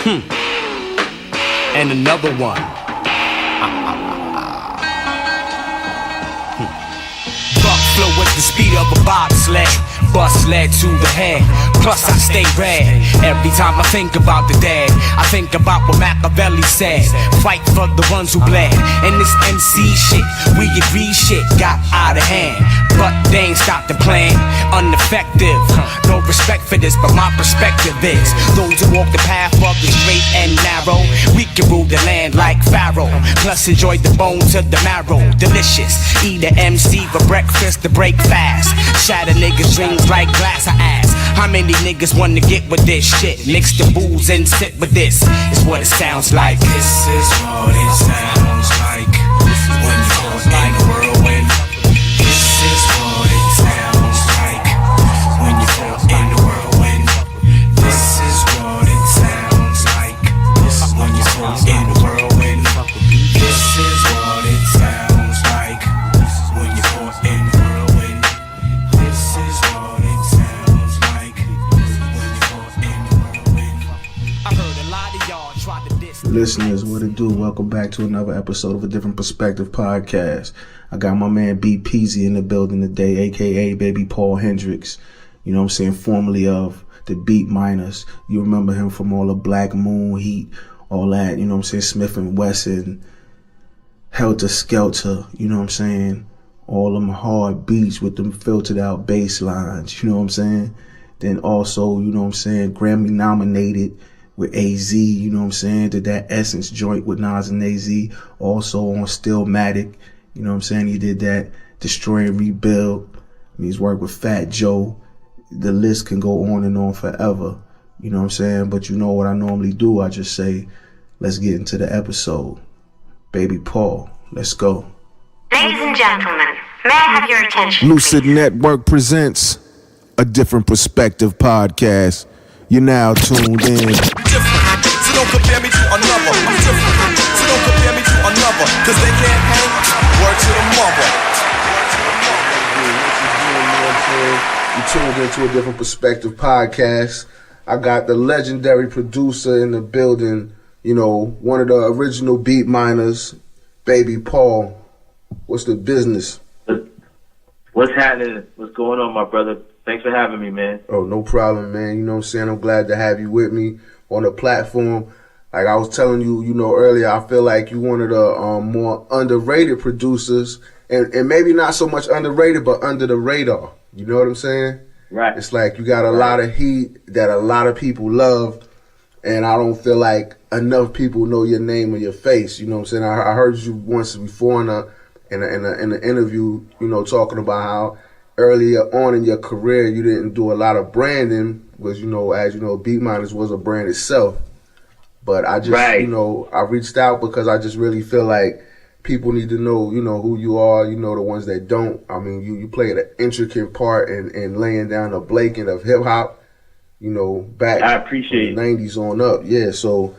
And another one. Buck flow with the speed of a bobsled. Bust led to the head, plus I stay red. Every time I think about the dead, I think about what Machiavelli said. Fight for the ones who bled. And this MC shit, we agree shit got out of hand, but they ain't stopped the plan. Ineffective, no respect for this, but my perspective is those who walk the path of the straight and narrow, we can rule the land like Pharaoh. Plus enjoy the bone to the marrow, delicious. Eat a MC for breakfast to break fast. Shatter niggas' dreams like glass of ass. How many niggas wanna get with this shit? Mix the booze and sit with this. It's what it sounds like. This is what it sounds like when you're caught in a whirlwind. This is what it sounds like when you're caught in a whirlwind. This is what it sounds like when you're caught in a whirlwind. This is what it sounds like when you're caught in a whirlwind. This is what it sounds like when you're caught in a whirlwind. I heard a lot of y'all try to diss. Listeners, what it do? Welcome back to another episode of A Different Perspective podcast. I got my man Bpzy in the building today, aka Baby Paul Hendricks. You know what I'm saying? Formerly of the Beatminerz. You remember him from all the Blackmoon Heat, all that, you know what I'm saying? Smiff-N-Wessun, Helta Skeltah, you know what I'm saying? All them hard beats with them filtered out bass lines, you know what I'm saying? Then also, you know what I'm saying, Grammy nominated with AZ, you know what I'm saying? Did that Essence joint with NAS-AZ, also on Stillmatic, you know what I'm saying? He did that Destroy and Rebuild. I mean, he's worked with Fat Joe. The list can go on and on forever, you know what I'm saying? But you know what I normally do? I just say, let's get into the episode. Baby Paul, let's go. Ladies and gentlemen, may I have your attention, Lucid please? Network presents A Different Perspective podcast. You're now tuned in. Different, so don't compare me to another. I'm different, so don't compare me to another. Cause they can't hang, word to the mother. You tuned into A Different Perspective podcast. I got the legendary producer in the building, you know, one of the original Beatminerz, Baby Paul. What's the business? What's happening? What's going on, my brother? Thanks for having me, man. Oh, no problem, man. You know what I'm saying? I'm glad to have you with me on the platform. Like I was telling you, you know, earlier, I feel like you one of the more underrated producers, and maybe not so much underrated, but under the radar. You know what I'm saying? Right. It's like you got a lot of heat that a lot of people love, and I don't feel like enough people know your name or your face. You know what I'm saying? I heard you once before in an interview, you know, talking about how earlier on in your career you didn't do a lot of branding, because, you know, as you know, Beatminerz was a brand itself. But I just, you know, I reached out because I just really feel like people need to know, you know, who you are, you know, the ones that don't. I mean, you played an intricate part in laying down the blanket of hip hop, you know, back I appreciate from the 90s on up. Yeah, so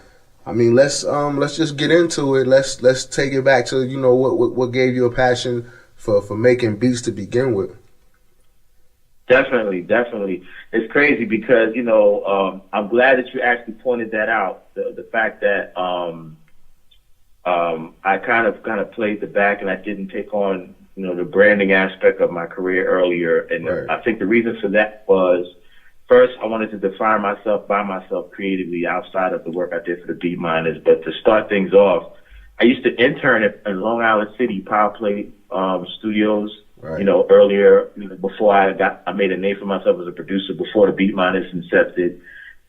I mean, let's just get into it. Let's take it back to, you know, what gave you a passion for making beats to begin with. Definitely. It's crazy because, you know, I'm glad that you actually pointed that out. The fact that I kind of played the back and I didn't take on, you know, the branding aspect of my career earlier. And right. I think the reason for that was, first, I wanted to define myself by myself creatively outside of the work I did for the Beatminerz. But to start things off, I used to intern in Long Island City Power Play Studios. Right. You know, earlier, you know, before I made a name for myself as a producer before the Beatminerz incepted.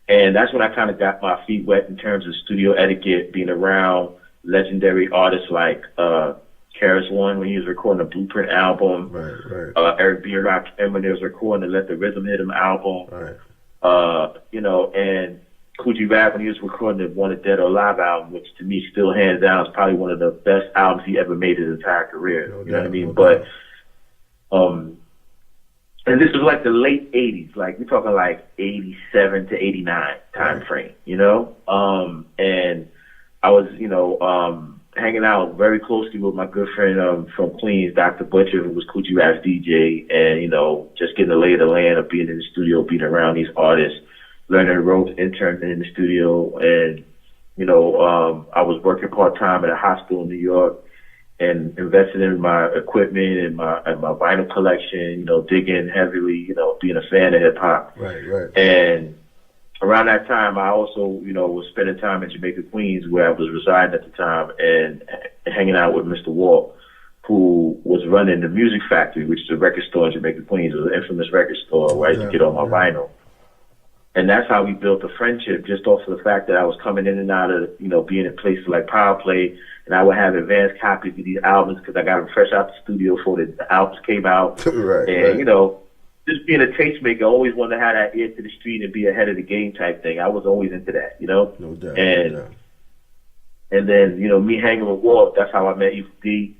And that's when I kind of got my feet wet in terms of studio etiquette, being around legendary artists like Karis One when he was recording the Blueprint album. Right. Eric B. and Rakim when they was recording the Let the Rhythm Hit Him album. Right. You know, and Coogee Rap when he was recording the Wanted Dead or Alive album, which to me still hands down is probably one of the best albums he ever made in his entire career. You know what I mean? But and this was like the late 80s, like we're talking like 87 to 89 time frame, you know? And I was, you know, hanging out very closely with my good friend from Queens, Dr. Butcher, who was Coogee Rap's DJ, and, you know, just getting the lay of the land of being in the studio, being around these artists. learning the ropes, interning in the studio, and I was working part-time at a hospital in New York and investing in my equipment and my vinyl collection, digging heavily, being a fan of hip-hop. Right. And around that time, I also, was spending time in Jamaica, Queens, where I was residing at the time, and hanging out with Mr. Walt, who was running the Music Factory, which is a record store in Jamaica, Queens. It was an infamous record store where I used to get all my vinyl. And that's how we built a friendship, just off of the fact that I was coming in and out of, being in places like Power Play, and I would have advanced copies of these albums because I got them fresh out the studio before the albums came out. And, just being a tastemaker, I always wanted to have that ear to the street and be ahead of the game type thing. I was always into that, No doubt. And then, me hanging with Walt, that's how I met E.D.,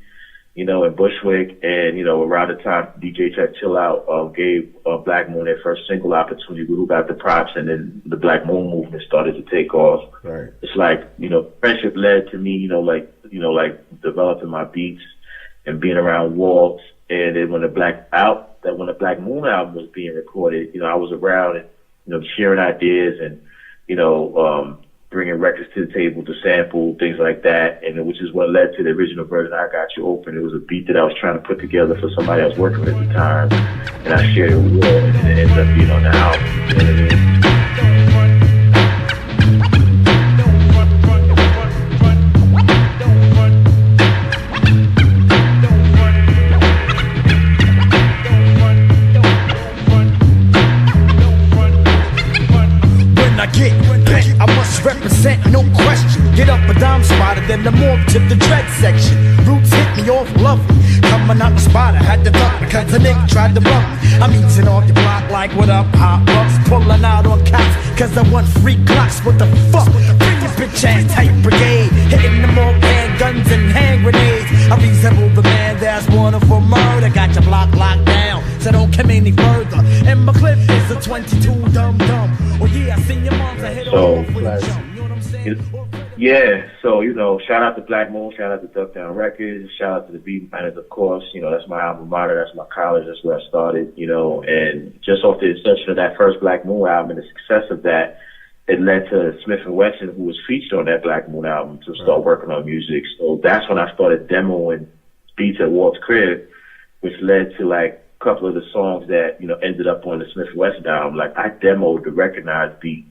in Bushwick, and, around the time DJ Check Chill Out gave Blackmoon their first single opportunity, Who Got the Props, and then the Blackmoon movement started to take off. Right. It's like, friendship led to me, like developing my beats and being around Walt. And then when the Blackmoon album was being recorded, I was around and, sharing ideas and, bringing records to the table to sample, things like that, and which is what led to the original version, I Got You Open. It was a beat that I was trying to put together for somebody I was working with at the time, and I shared it with Walt, and it ended up being on the album. You know what I mean? I must represent, no question. Get up a dime spotter, then the morph to the dread section. Roots hit me off lovely. Coming out the spot, I had to duck because a nigga tried to bump me. I'm eating off the block like what up, hot bucks. Pulling out on cops cause I want free clocks. What the fuck? Bring your bitch ass tight brigade. Hitting them all hand guns and hand grenades. I resemble the man that's wanted for murder. Got your block locked down, so don't come any further. And my clip is a 22 dumb. Oh yeah, I seen your mom's a hit off with a jump. You know what I'm saying? Yeah, so, shout out to Blackmoon, shout out to Duck Down Records, shout out to the Beatminerz, of course. That's my alma mater, that's my college, that's where I started, and just off the inception of that first Blackmoon album and the success of that, it led to Smiff-N-Wessun, who was featured on that Blackmoon album, to start working on music. So that's when I started demoing beats at Walt's crib, which led to, like, a couple of the songs that, ended up on the Smiff-N-Wessun album. Like, I demoed the recognized beat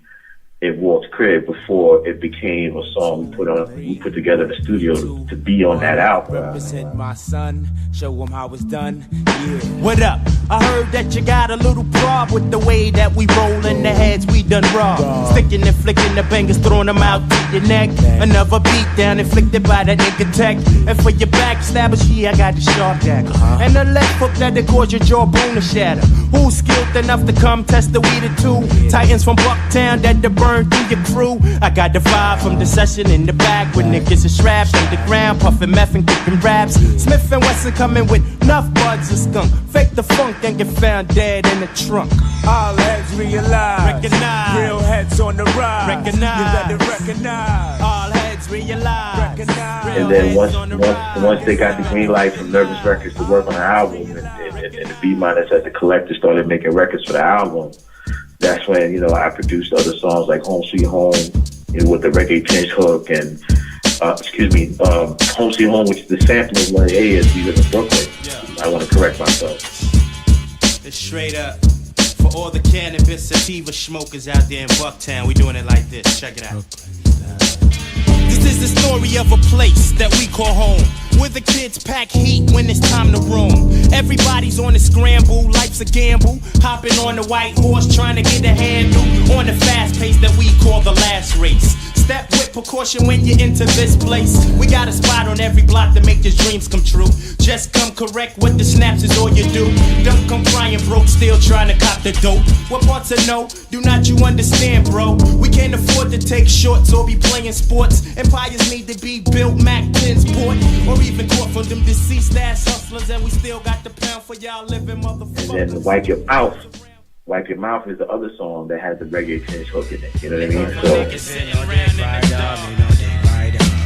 at Walt's crib before it became a song we put together in the studio to be on that album. Represent my son, show him how it's done. Yeah. What up? I heard that you got a little prob with the way that we roll in the heads we done rob. Sticking and flicking the bangers, throwing them out to your neck. Another beat down inflicted by that nigga tech. And for your backstabbers, yeah, I got the sharp dagger. And the left hook that'll cause your jawbone to shatter. Who's skilled enough to come test the weed or two? Titans from Bucktown that the burn through your crew. I got the vibe from the session in the back when niggas are strapped underground, puffin' meth and kicking raps. Smiff-N-Wessun coming with enough buds of skunk. Fake the funk and get found dead in the trunk. All heads realize, recognize, real heads on the rise. Recognize, you better recognize. All heads realize, recognize. And then once they got the green light from Nervous Records to work on the album, and the Beatminerz as a collector started making records for the album, that's when, I produced other songs like Home Sweet Home, with the reggae tinge hook, and, Home Sweet Home, which is the sample of Larry A.S. We live in Brooklyn. I want to correct myself. It's straight up. For all the cannabis sativa smokers out there in Bucktown, we doing it like this. Check it out. This is the story of a place that we call home, where the kids pack heat when it's time to roam. Everybody's on the scramble, life's a gamble. Hopping on the white horse, trying to get a handle on the fast pace that we call the last race. Step with precaution when you enter this place. We got a spot on every block to make your dreams come true. Just come correct with the snaps is all you do. Don't come crying broke, still trying to cop the dope. What parts of no, do not you understand, bro? We can't afford to take shorts or be playing sports. Empires need to be built, Mac 10's port, or even caught from them deceased ass hustlers. And we still got the pound for y'all living motherfuckers. And then Wipe Your Mouth. Wipe Your Mouth is the other song that has the reggae tinge hook in it. You know what I mean? So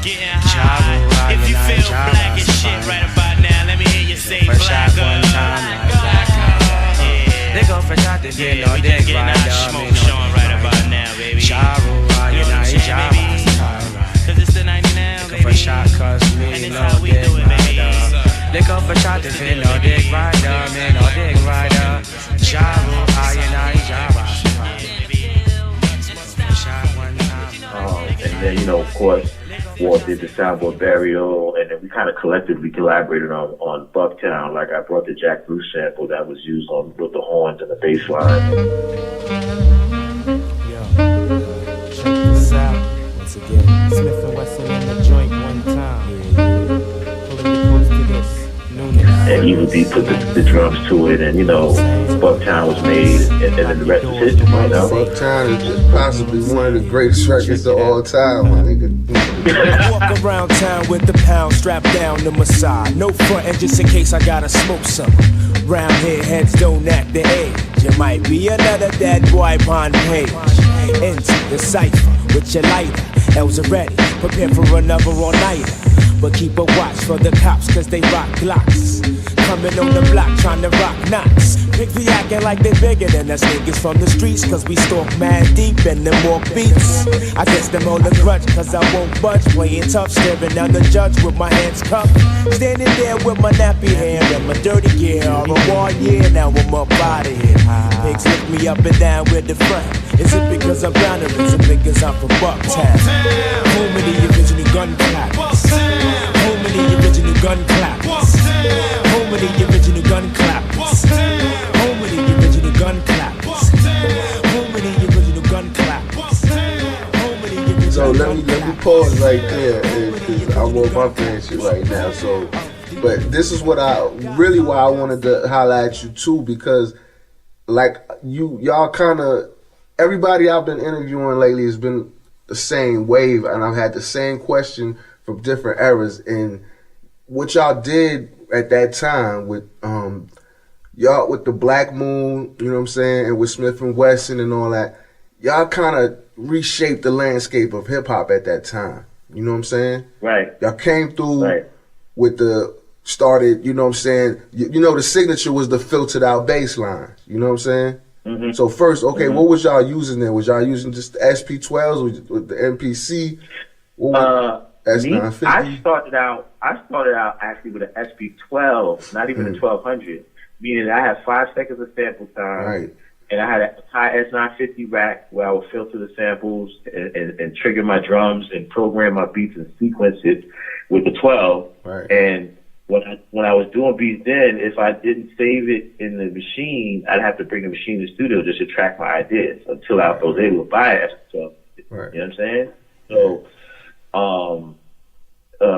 getting high. If you feel black as shit right about now, let me hear you say black on. Yeah. They go for shot to get no dick right now. Smoke showing right about now. then, you know, of course, Walt did the soundboard Burial, and then we kind of collectively collaborated on Bucktown. Like, I brought the Jack Bruce sample that was used on with the horns and the bass line. Yo, check this out. Once again, Smith-N-Wessun in the joint one time. Pulling the close to this. And Evil D put the drums to it, and, you know, Bucktown was made, and then the rest is history, you know? Bucktown is just possibly one of the greatest records of all time, my nigga. Walk around town with the pound strapped down to my side. No frontin' just in case I gotta smoke some. Round here, heads don't act the age. You might be another dead boy on page. Into the cipher with your lighter. L's are ready, prepare for another all-nighter. But keep a watch for the cops, cause they rock Glocks. Coming on the block trying to rock knots. Pigs be acting like they bigger than us niggas from the streets, cause we stalk mad deep and them walk beats. I guess them all a grudge, cause I won't budge. Playing tough, staring down the judge with my hands cuffed. Standing there with my nappy hair and my dirty gear. All a war year, now I'm up out of here. Pigs lift me up and down with the front. Is it because I'm down or is it because I'm from Bucktown? Home of the original gun clappers. Home of the original gun clappers. Home of the original gun clappers. Home of the original gun clappers. Home of the original gun clappers. Home of the original. So let me pause right there, because I want my friendship right now. So, but this is what why I wanted to highlight you too, because like y'all kind of, everybody I've been interviewing lately has been the same wave, and I've had the same question from different eras. And what y'all did at that time with y'all with the Blackmoon, you know what I'm saying, and with Smith-N-Wessun and all that, y'all kind of reshaped the landscape of hip hop at that time. You know what I'm saying? Right. Y'all came through with started, you know what I'm saying? You know, the signature was the filtered out bass line. You know what I'm saying? Mm-hmm. So first, okay, what was y'all using then? Was y'all using just the SP12s with the MPC? S950? I started out actually with an SP12, not even a 1200, meaning I had 5 seconds of sample time. Right. And I had a high S950 rack where I would filter the samples and trigger my drums and program my beats and sequence it with the 12. Right. And when I was doing beats then, if I didn't save it in the machine, I'd have to bring the machine to the studio just to track my ideas until I was able to buy it. So, right. You know what I'm saying? So,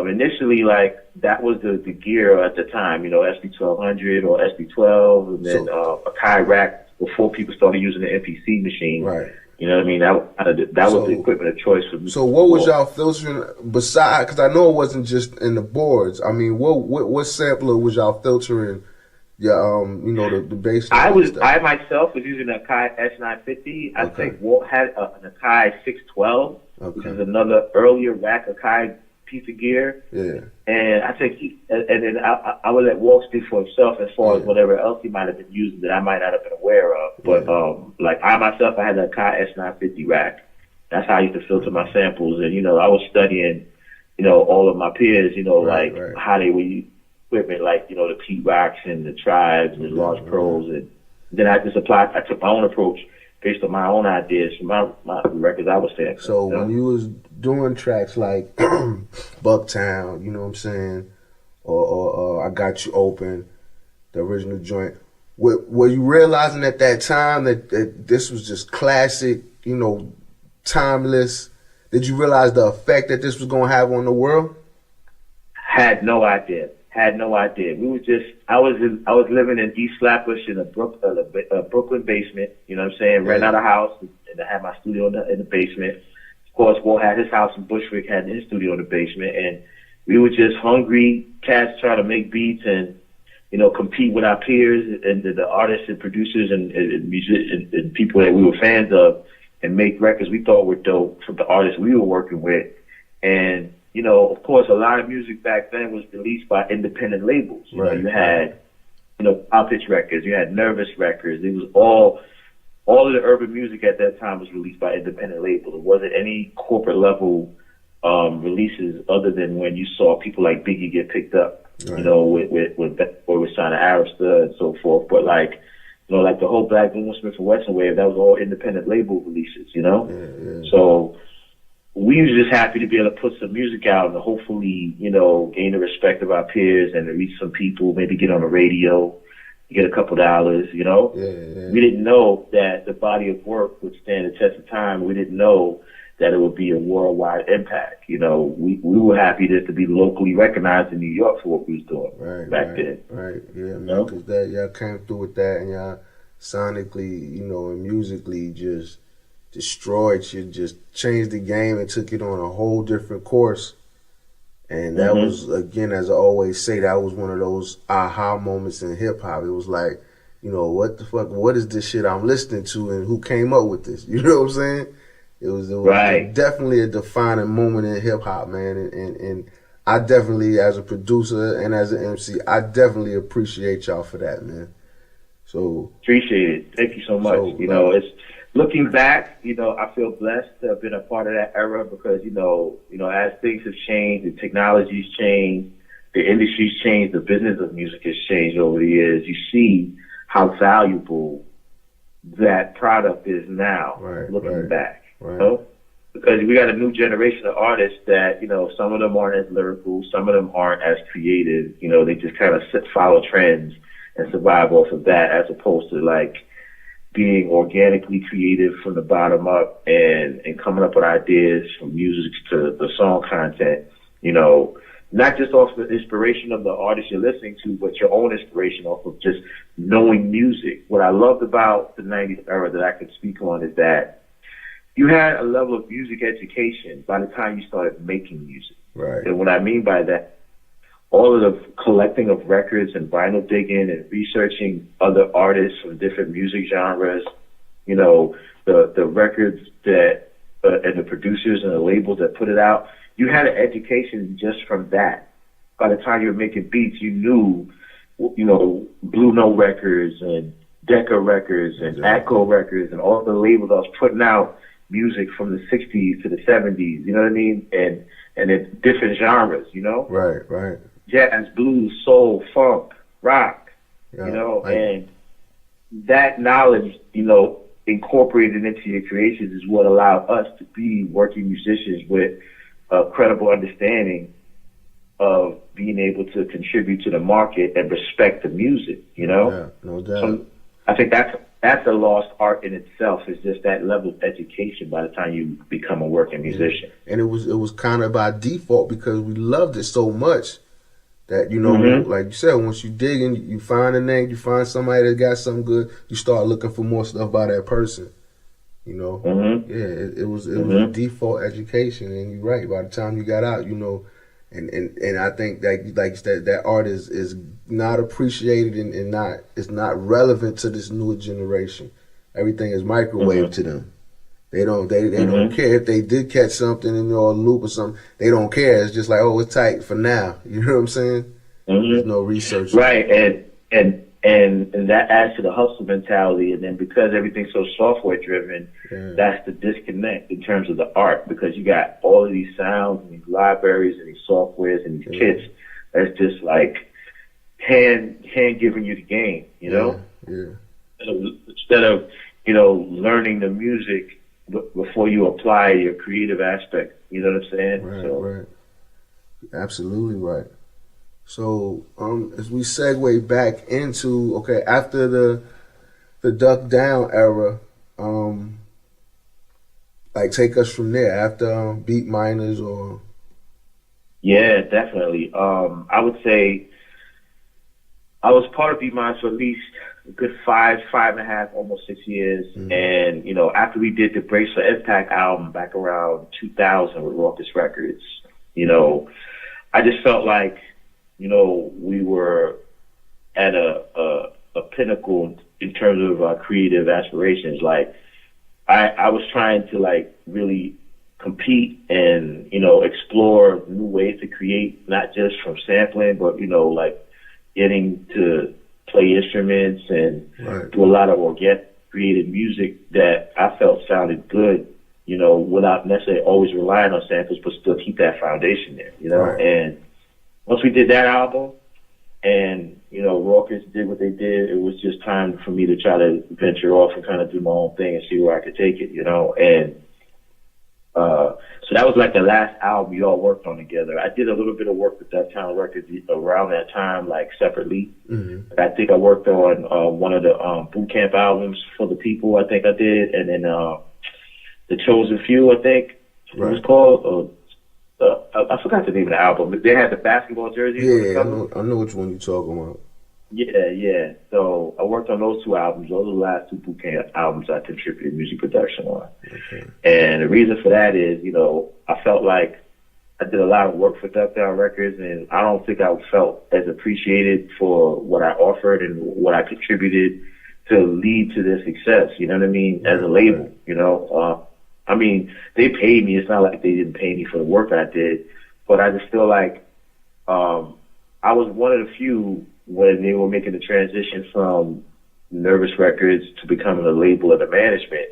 initially, like, that was the gear at the time, you know, SP1200 or SP12, and then a Kai rack before people started using the MPC machine. Right. You know what I mean? That was the equipment of choice for me. So what was y'all filtering besides? Because I know it wasn't just in the boards. I mean, what sampler was y'all filtering? Yeah, you know, the bass. I myself was using a Kai S950. I think Walt had an Akai 612, which is another earlier rack Akai piece of gear. Yeah. And I think and then I would let Walt speak for himself as far as whatever else he might have been using that I might not have been aware of. But like I myself, I had a Kai S950 rack. That's how I used to filter my samples. And, you know, I was studying, you know, all of my peers, you know, how they would use equipment, like, you know, the Pete Rocks and the Tribes and the Large Pros. And then I took my own approach based on my own ideas from my records I was saying. So when you was doing tracks like Bucktown, you know what I'm saying, or I Got You Open, the original joint, were you realizing at that time that this was just classic, you know, timeless? Did you realize the effect that this was going to have on the world? Had no idea. We were just, I was living in East Flatbush in a Brooklyn basement, you know what I'm saying, rent out a house, and I had my studio in the basement. Of course, Walt had his house in Bushwick, had his studio in the basement, and we were just hungry cats trying to make beats and, you know, compete with our peers and the artists and producers and musicians and people that we were fans of, and make records we thought were dope from the artists we were working with. And, you know, of course, a lot of music back then was released by independent labels. You know, you had, you know, Pop Pitch Records, you had Nervous Records. It was all of the urban music at that time was released by independent labels. It wasn't any corporate level releases other than when you saw people like Biggie get picked up, you know, with Bad Boy was signed to Arista and so forth. But like, you know, like the whole Blackmoon Smith-N-Wessun wave, that was all independent label releases, you know? So we were just happy to be able to put some music out and hopefully, you know, gain the respect of our peers and to reach some people, maybe get on the radio, get a couple dollars, you know. Yeah. We didn't know that the body of work would stand the test of time. We didn't know that it would be a worldwide impact. You know, we were happy just to be locally recognized in New York for what we was doing back then. Right, yeah, man, because that y'all came through with that and y'all sonically, you know, and musically just destroyed you, just changed the game and took it on a whole different course. And that was, again, as I always say, that was one of those aha moments in hip hop. It was like, you know, what the fuck, what is this shit I'm listening to and who came up with this? You know what I'm saying? It was definitely a defining moment in hip hop, man. And I definitely, as a producer and as an MC, I definitely appreciate y'all for that, man. So appreciate it. Thank you so much. You know, it's looking back, you know, I feel blessed to have been a part of that era because, you know, as things have changed, the technology's changed, the industry's changed, the business of music has changed over the years. You see how valuable that product is now, looking back. You know? Because we got a new generation of artists that, you know, some of them aren't as lyrical, some of them aren't as creative. You know, they just kind of follow trends and survive off of that, as opposed to like being organically creative from the bottom up and coming up with ideas from music to the song content. You know, not just off the inspiration of the artist you're listening to, but your own inspiration off of just knowing music. What I loved about the 90s era that I could speak on is that you had a level of music education by the time you started making music. Right. And what I mean by that, all of the collecting of records and vinyl digging and researching other artists from different music genres, you know, the records that, and the producers and the labels that put it out, you had an education just from that. By the time you were making beats, you knew, you know, Blue Note Records and Decca Records and Atco Records and all the labels that was putting out music from the 60s to the 70s, you know what I mean? And in different genres, you know? Right. Jazz, blues, soul, funk, rock, you know? And that knowledge, you know, incorporated into your creations is what allowed us to be working musicians with a credible understanding of being able to contribute to the market and respect the music, you know? Yeah, no doubt. So I think that's a lost art in itself. Is just that level of education by the time you become a working musician. And it was kind of by default because we loved it so much that, you know, like you said, once you dig in, you find a name, you find somebody that got something good, you start looking for more stuff by that person. You know, it was a default education, and you're right. By the time you got out, you know, and I think that that art is not appreciated and it's not relevant to this newer generation. Everything is microwave to them. They don't care if they did catch something in your loop or something. They don't care. It's just like, oh, it's tight for now. You know what I'm saying? There's no research. Right, and that adds to the hustle mentality. And then because everything's so software driven, that's the disconnect in terms of the art, because you got all of these sounds and these libraries and these softwares and these kits that's just like hand giving you the game, you know? Instead of, you know, learning the music before you apply your creative aspect. You know what I'm saying? Right. Absolutely right. So as we segue back into, okay, after the Duck Down era, like take us from there after Beatminerz or... Yeah, definitely. I would say I was part of Beatminerz for at least a good 5.5, almost 6 years. And, you know, after we did the Brace for Impact album back around 2000 with Raucous Records, you know, I just felt like, you know, we were at a pinnacle in terms of our creative aspirations. Like, I was trying to, like, really compete and, you know, explore new ways to create, not just from sampling, but, you know, like getting to play instruments and do a lot of organic creative music that I felt sounded good, you know, without necessarily always relying on samples, but still keep that foundation there, you know. And once we did that album and, you know, Raucous did what they did, it was just time for me to try to venture off and kind of do my own thing and see where I could take it, you know. And So that was like the last album we all worked on together. I did a little bit of work with Uptown Records around that time, like separately. Mm-hmm. I think I worked on one of the boot camp albums for the people. I think I did, and then The Chosen Few. I think it was called. I forgot the name of the album. But they had the basketball jerseys. Yeah, I know which one you're talking about. Yeah. So I worked on those two albums. Those are the last two boot camp albums I contributed music production on. Okay. And the reason for that is, you know, I felt like I did a lot of work for Uptown Records, and I don't think I felt as appreciated for what I offered and what I contributed to lead to their success. You know what I mean? As a label, you know. I mean, they paid me. It's not like they didn't pay me for the work I did, but I just feel like I was one of the few when they were making the transition from Nervous Records to becoming a label and a management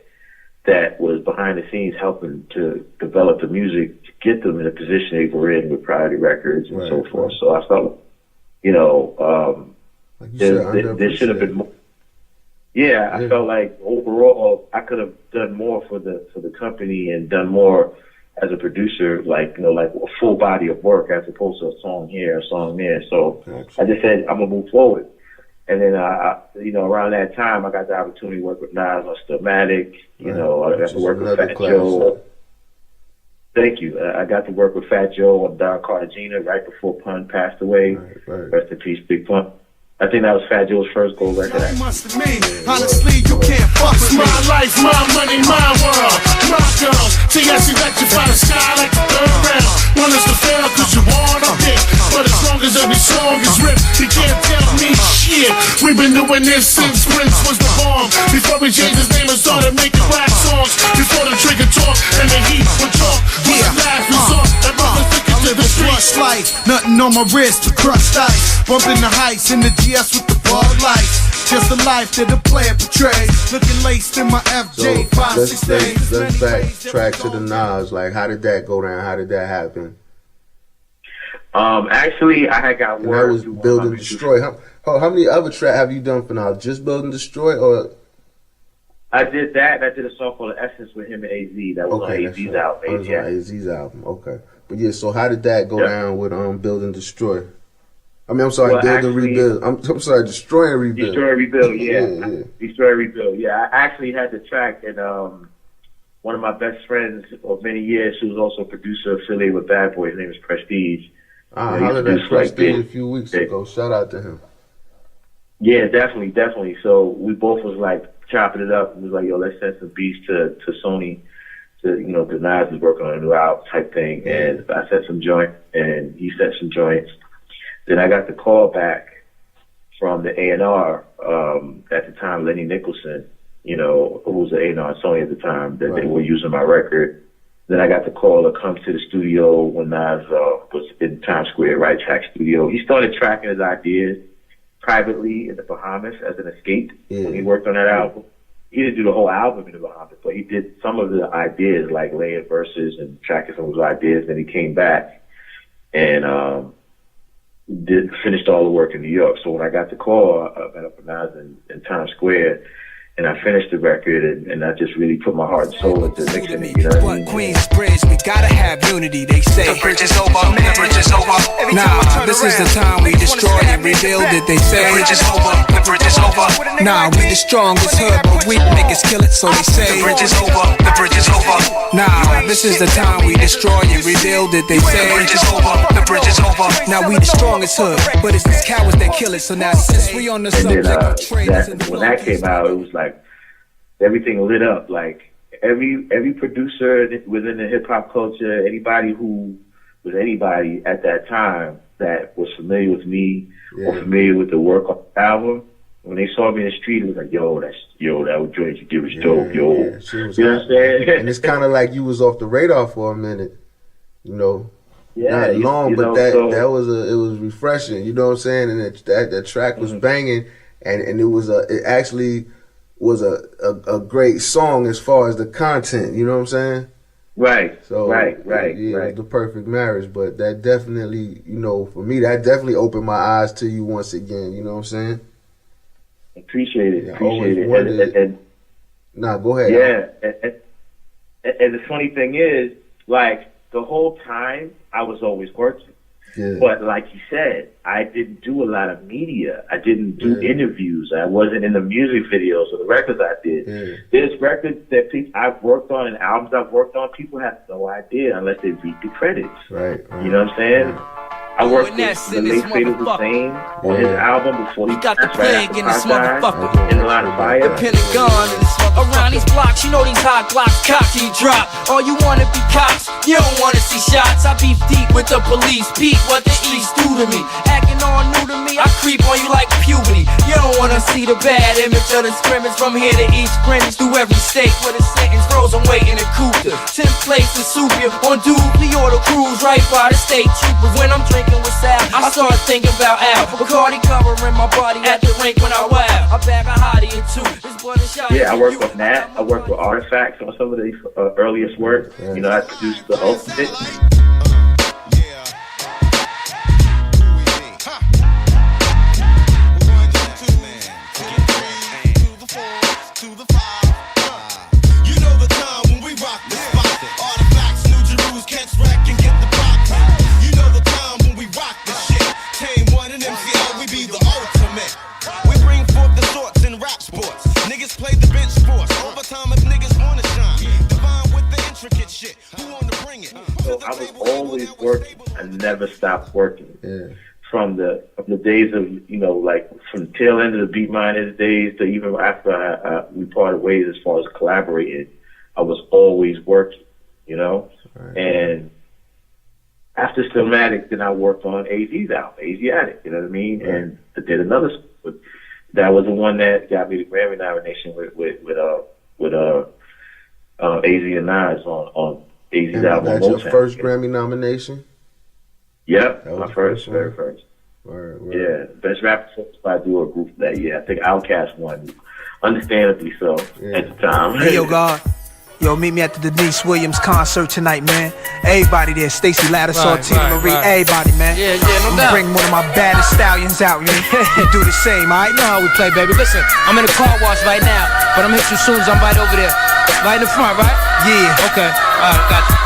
that was behind the scenes helping to develop the music to get them in a position they were in with Priority Records and so forth. So I felt, you know, there should have been more. Yeah, I felt like overall I could have done more for the company and done more as a producer, like, you know, like a full body of work as opposed to a song here, a song there. So I just said, I'm gonna move forward. And then, you know, around that time, I got the opportunity to work with NAS on Stillmatic. You know, I got to work with Fat Joe. Thank you. I got to work with Fat Joe on Don Cartagena right before Pun passed away. Rest in peace, Big Pun. I think that was Fat Joe's first gold record. Honestly, you can't fuck with me. My life, my money, my world. My girls, TSC electrify the sky like the third round. Want us to fail cause you wanna pick. But as long as every song is ripped, you can't tell me shit. We've been doing this since Prince was the bomb. Before we changed his name and started making rap songs. Before the trigger talk and the heat would talk. Was the last resort. And brothers sticking to the streets. Life, nothing on my wrist to crushed ice. Bumping the heights in the GS with the ball lights. Just the life that a player portrays. Looking laced in my FJ 568. Let's backtrack to the Nas. Like, how did that go down? How did that happen? Actually, I had got word. That was Build and Destroy. How many other tracks have you done for now? Just Build and Destroy, or? I did that, and I did a song called Essence with him and AZ. That was on AZ's album. On AZ's album, okay. But yeah, so how did that go down with Build and Destroy? I mean, I'm sorry, Build and Rebuild. I'm sorry, Destroy and Rebuild. Destroy and Rebuild, yeah. Destroy and Rebuild, yeah. I actually had the track, and one of my best friends of many years, who was also a producer affiliated with Bad Boy, his name is Prestige. I hollered at Prestige a few weeks ago. Shout out to him. Yeah, definitely. So we both was like chopping it up and was like, yo, let's send some beats to Sony. To, you know, the Nas is working on a new album type thing. And I sent some joints, and he sent some joints. Then I got the call back from the A&R, at the time, Lenny Nicholson, you know, who was the A&R at Sony at the time, that they were using my record. Then I got the call to come to the studio when Nas was in Times Square, Right Track Studio. He started tracking his ideas privately in the Bahamas as an escape when he worked on that album. He didn't do the whole album in the Bahamas, but he did some of the ideas, like laying verses and tracking some of those ideas. Then he came back and finished all the work in New York. So when I got the call, I met up with Nas in Times Square, and I finished the record, and I just really put my heart and soul into mixing it, you know what I mean? Queensbridge, we gotta have unity, they say. The bridge is over, the bridge is over. Nah, this is the time we destroy and rebuild it, they say. The bridge is over, the bridge is over. Nah, we the strongest hood, but we niggas kill it, so they say. The bridge is over, the bridge is over. Nah, this is the time we destroy and rebuild it, they say. The bridge is over, the bridge is over. Now we the strongest hood, but it's these cowards that kill it, so now since we on the subject of traitors and when that came out, it was like, everything lit up. Like every producer within the hip hop culture, anybody who was anybody at that time that was familiar with me or familiar with the work on the album, when they saw me in the street, it was like, yo, that was joint you did was dope, yo. You know what I'm saying? And it's kind of like you was off the radar for a minute, you know. Not long, but it was refreshing. You know what I'm saying? And that track was banging, and it actually was a great song as far as the content, you know what I'm saying? Right. So right. It was the perfect marriage, but that definitely, you know, for me, that definitely opened my eyes to you once again, you know what I'm saying? Appreciate it. Nah, go ahead. Yeah. And the funny thing is, like the whole time I was always working. Yeah. But like you said, I didn't do a lot of media. I didn't do interviews. I wasn't in the music videos or the records I did. Yeah. There's records that I've worked on and albums I've worked on, people have no idea unless they read the credits. Right. You know what I'm saying? Right. I worked with the late Fatal Hussein on his album before he got the plague in this motherfucker. In the line of fire. The Pentagon in this motherfucker. Around these blocks, you know these hot blocks, cocky drop. All you wanna be cops, you don't wanna see shots. I beef deep with the police, peep what the East do to me. Acting all new to me, I creep on you like puberty. You don't wanna see the bad image of the scrimmage from here to each scrimmage through every state with a sentence frozen waiting to Cooper. 10th place in Superior on duty or the cruise right by the state troopers. When I'm drinking with Sal, I start thinking about Al. Bacardi covering my body at the rink when I wow. I bag a hottie in two. Yeah, I worked with Nat. I worked with Artifacts on some of the earliest work. You know, I produced the Ultimate. So I was always working. I never stopped working. Yeah. From the days of, you know, like from the tail end of the Beatminerz days to even after we parted ways as far as collaborating, I was always working, you know? Right. And after Stillmatic, then I worked on AZ's album, AZ-FAT, you know what I mean? Right. And I did another, that was the one that got me the Grammy nomination with AZ and Nas on AZ's album. That's your first Grammy nomination? Yep, my very first. Word. Yeah, best rap by duo group that year. I think Outkast won, understandably so at the time. Hey, yo, God. Yo, meet me at the Denise Williams concert tonight, man. Everybody there, Stacey Lattisaw, Tina Marie, everybody, man. Yeah, no doubt. Bring one of my baddest stallions out, man. You do the same, alright? You know how we play, baby. Listen, I'm in the car wash right now, but I'm hit you soon as I'm right over there. Right in the front, right? Yeah. Okay, alright, got you.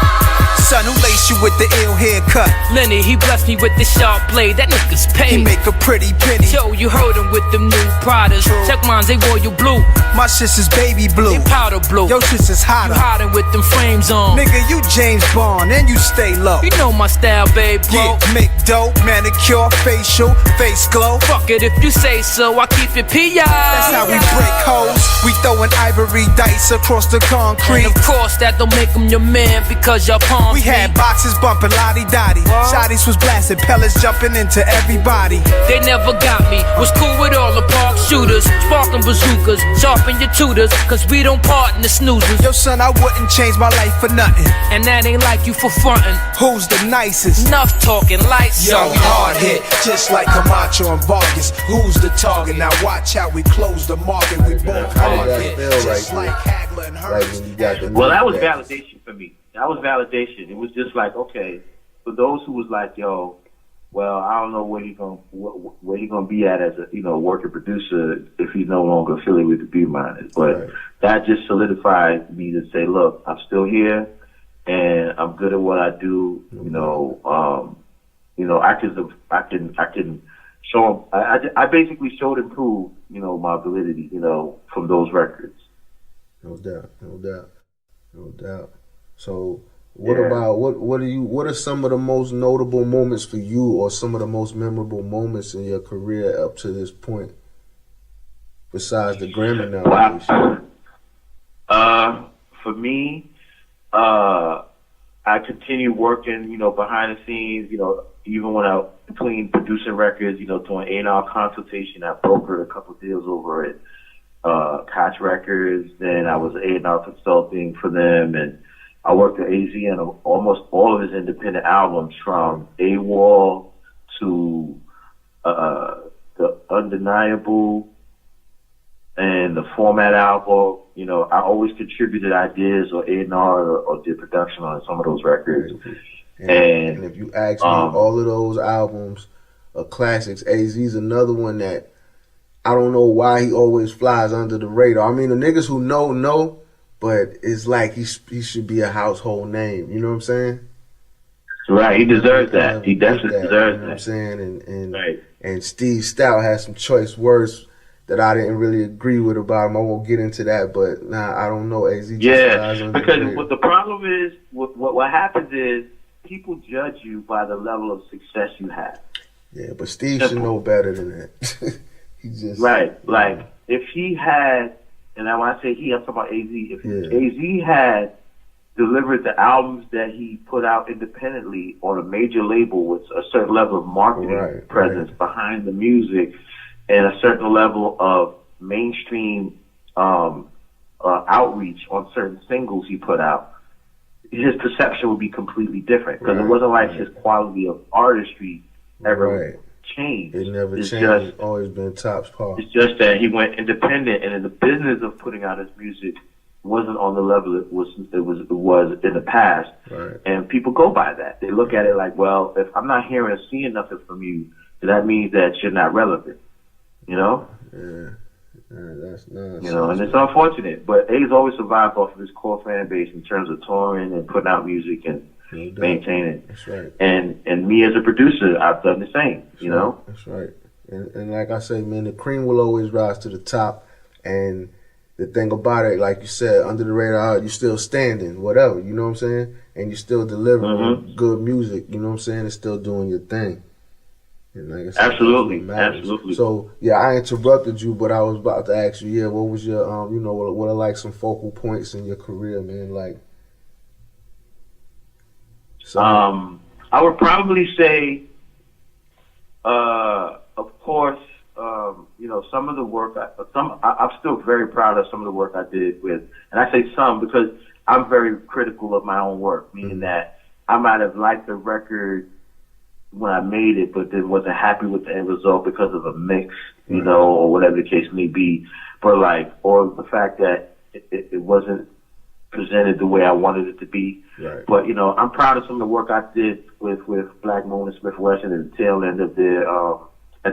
Son, who laced you with the ill haircut? Lenny, he blessed me with the sharp blade. That nigga's paid. He make a pretty penny. Yo, you heard him with them new Pradas. Check mines, they royal blue. My shit's is baby blue. They powder blue. Yo, shit's is hotter. You hiding with them frames on. Nigga, you James Bond, and you stay low. You know my style, babe, bro. Yeah, make dope, manicure, facial, face glow. Fuck it if you say so, I keep it P.I. That's how we break hoes. We throwing ivory dice across the concrete. And of course, that don't make him your man because y'all palms. We had boxes bumping lottie-dottie. Shotties was blasting, pellets jumping into everybody. They never got me. Was cool with all the park shooters. Sparking bazookas, sharpen your tutors. Cause we don't part in the snoozers. Yo, son, I wouldn't change my life for nothing. And that ain't like you for frontin'. Who's the nicest? Enough talking, lights Yo, on. hard hit, just like Camacho and Vargas. Who's the target? Now watch how we close the market. We both hard hit, just like Hagler and Hurst. Well, that was validation for me. That was validation. It was just like, okay, for those who was like, yo, well, I don't know where he gonna be at as a working producer if he's no longer affiliated with the Beatminerz. But that just solidified me to say, look, I'm still here and I'm good at what I do. I can show him. I basically showed and proved, my validity, from those records. No doubt. So what about what are some of the most notable moments for you, or some of the most memorable moments in your career up to this point, besides the Grammy nomination? For me, I continue working, behind the scenes, even when between producing records, doing A&R consultation. I brokered a couple deals over at Koch Records. Then I was A&R consulting for them, and I worked at AZ on almost all of his independent albums, from AWOL to The Undeniable and the Format album. I always contributed ideas or A&R or did production on some of those records. And if you ask me, all of those albums are classics. AZ's another one that I don't know why he always flies under the radar. I mean, the niggas who know, but it's like he should be a household name. You know what I'm saying? Right, he deserves that. He definitely deserves that. You know what I'm saying? And right. And Steve Stout has some choice words that I didn't really agree with about him. I won't get into that, but I don't know. AZ just because what the problem is, what happens is people judge you by the level of success you have. Yeah, but Steve should know better than that. He just like if he had, and when I say he, I'm talking about AZ. If AZ had delivered the albums that he put out independently on a major label with a certain level of marketing presence behind the music and a certain level of mainstream outreach on certain singles he put out, his perception would be completely different because it wasn't like his quality of artistry ever changed. It never changed. It's always been top par. It's just that he went independent, and in the business of putting out his music wasn't on the level it was in the past. Right. And people go by that. They look at it like, well, if I'm not hearing or seeing nothing from you, then that means that you're not relevant. You know? Yeah. That's nice. You know, and it's unfortunate. But A's always survived off of his core fan base in terms of touring and putting out music and maintaining. That's right. And me as a producer, I've done the same, you know? That's right. And like I say, man, the cream will always rise to the top. And the thing about it, like you said, under the radar, you're still standing, whatever, you know what I'm saying? And you're still delivering good music, you know what I'm saying? And still doing your thing. And like I said, absolutely. So, yeah, I interrupted you, but I was about to ask you, what was your, what are like some focal points in your career, man? Like, I would probably say, of course, some of the work, I'm still very proud of some of the work I did with, and I say some because I'm very critical of my own work, meaning that I might have liked the record when I made it, but then wasn't happy with the end result because of a mix, you know, or whatever the case may be. But or the fact that it wasn't presented the way I wanted it to be. Right. But, I'm proud of some of the work I did with Blackmoon Smith-Wessun at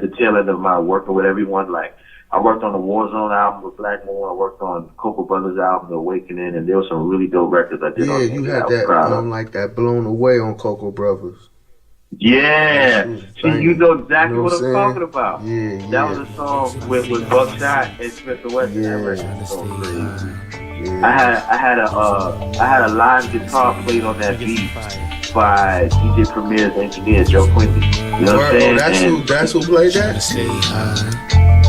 the tail end of my work or whatever you want. Like, I worked on the Warzone album with Blackmoon. I worked on Cocoa Brothers album, The Awakening, and there were some really dope records I did on there. Yeah, you had that, like that Blown Away on Cocoa Brothers. Yeah. See, you know exactly what I'm talking about. Yeah. That was a song with Buckshot and Smith-N-Wessun. That record was so crazy. I had a live guitar played on that beat by DJ Premier's engineer Joe Quincy. You know what I'm saying? That's who played that?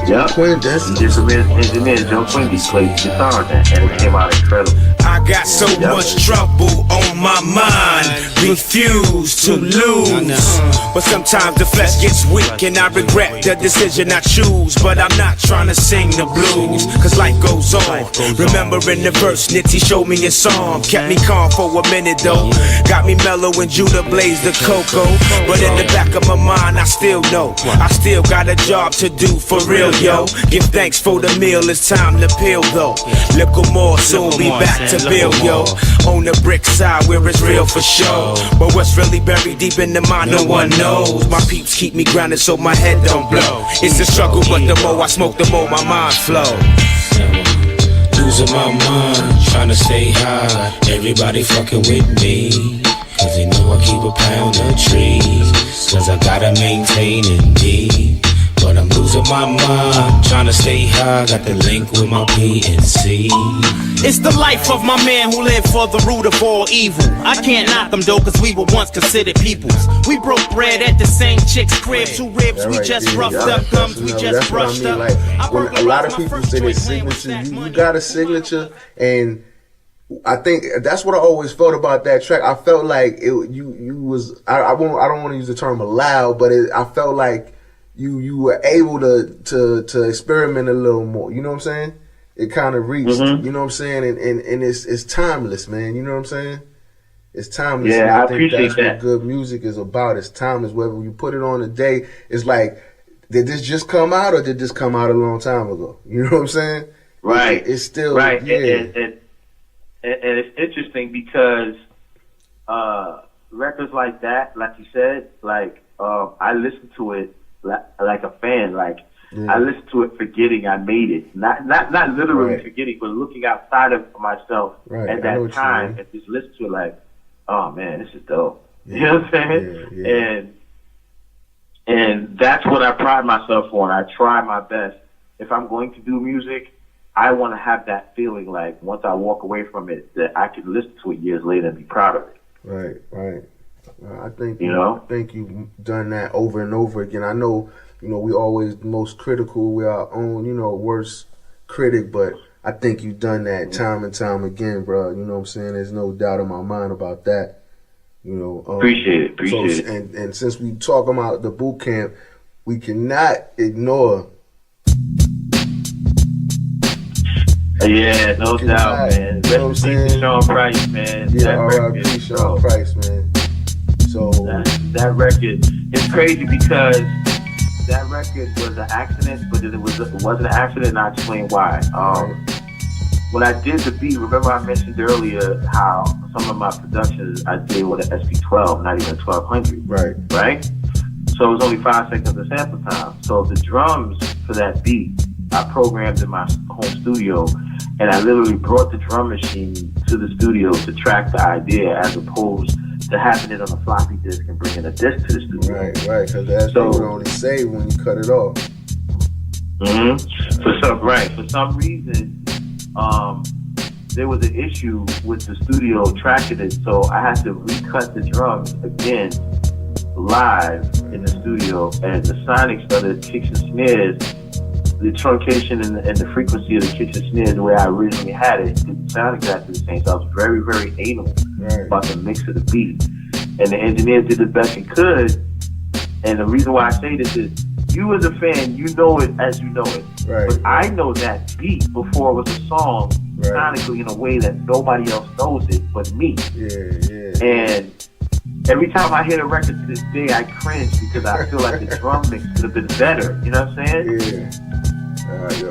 Yep. DJ Premier's engineer Joe Quincy played the guitar on that, and it came out incredible. I got so much trouble on my mind, refuse to lose. But sometimes the flesh gets weak and I regret the decision I choose. But I'm not trying to sing the blues, cause life goes on. Remembering the verse, Nitty showed me a song. Kept me calm for a minute though. Got me mellow when Judah blazed the cocoa. But in the back of my mind I still know I still got a job to do for real, yo. Give thanks for the meal, it's time to peel though. Little more, soon be back to build, yo. On the brick side where it's real for sure. But what's really buried deep in the mind, no one knows. My peeps keep me grounded so my head don't blow. It's a struggle, but the more I smoke, the more my mind flow. Losing my mind, trying to stay high. Everybody fucking with me, cause they know I keep a pound of trees. Cause I gotta maintain indeed. But I'm losing my mind, trying to stay high. Got the link with my PNC. It's the life of my man who lived for the root of all evil. I can't knock them though, cause we were once considered peoples. We broke bread at the same chick's crib. 2 ribs, we just roughed up. Gums, we just brushed up. Like, when a lot of people say their signature, you got a signature, and I think that's what I always felt about that track. I felt like you was, I don't want to use the term allowed, but I felt like you were able to experiment a little more. You know what I'm saying? It kind of reached. You know what I'm saying? And it's timeless, man. You know what I'm saying? It's timeless. Yeah, and I think appreciate that's that. what good music is about. It's timeless. Whether you put it on a day, it's like, did this just come out or did this come out a long time ago? You know what I'm saying? Right. It's still right. Yeah. And it's interesting because records like that, like you said, like I listen to it like a fan. Like I listened to it forgetting I made it. Not literally forgetting, but looking outside of myself at that time and just listen to it like, oh man, this is dope. You know what I'm saying? And that's what I pride myself on. I try my best. If I'm going to do music, I want to have that feeling like once I walk away from it, that I can listen to it years later and be proud of it. Right. I think I think you've done that over and over again. I know, we always the most critical. We're our own, worst critic, but I think you've done that time and time again, bro. You know what I'm saying? There's no doubt in my mind about that. Appreciate it. And since we talk about the boot camp, we cannot ignore. Yeah, no doubt, man. Rest in peace to Sean Price, man. Yeah, R.I.P. Sean Price, man. So that record, it's crazy because that record was an accident, but it wasn't an accident, and I'll explain why. When I did the beat, remember I mentioned earlier how some of my productions I did with an SP12, not even a 1200. Right? So it was only 5 seconds of sample time. So the drums for that beat, I programmed in my home studio, and I literally brought the drum machine to the studio to track the idea as opposed to having it on a floppy disk and bringing a disc to the studio. Right, because that's what you only save when you cut it off. For some reason, there was an issue with the studio tracking it, so I had to recut the drums again live in the studio, and the sonics of the kicks and snares, the truncation and the frequency of the kicks and snares, the way I originally had it, didn't sound exactly the same. So I was very, very anal about the mix of the beat. And the engineer did the best he could. And the reason why I say this is, you as a fan, you know it as you know it. But I know that beat before it was a song sonically in a way that nobody else knows it but me. And every time I hear the record to this day, I cringe because I feel like the drum mix could have been better. You know what I'm saying?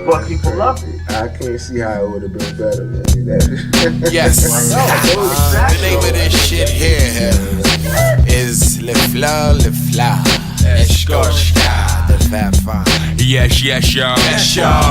But people love it. I can't see how it would have been better, man. Yes. The name of this shit here is Le Fleur, Le Fleur. Escorchka, the Fat Five. Yes, y'all.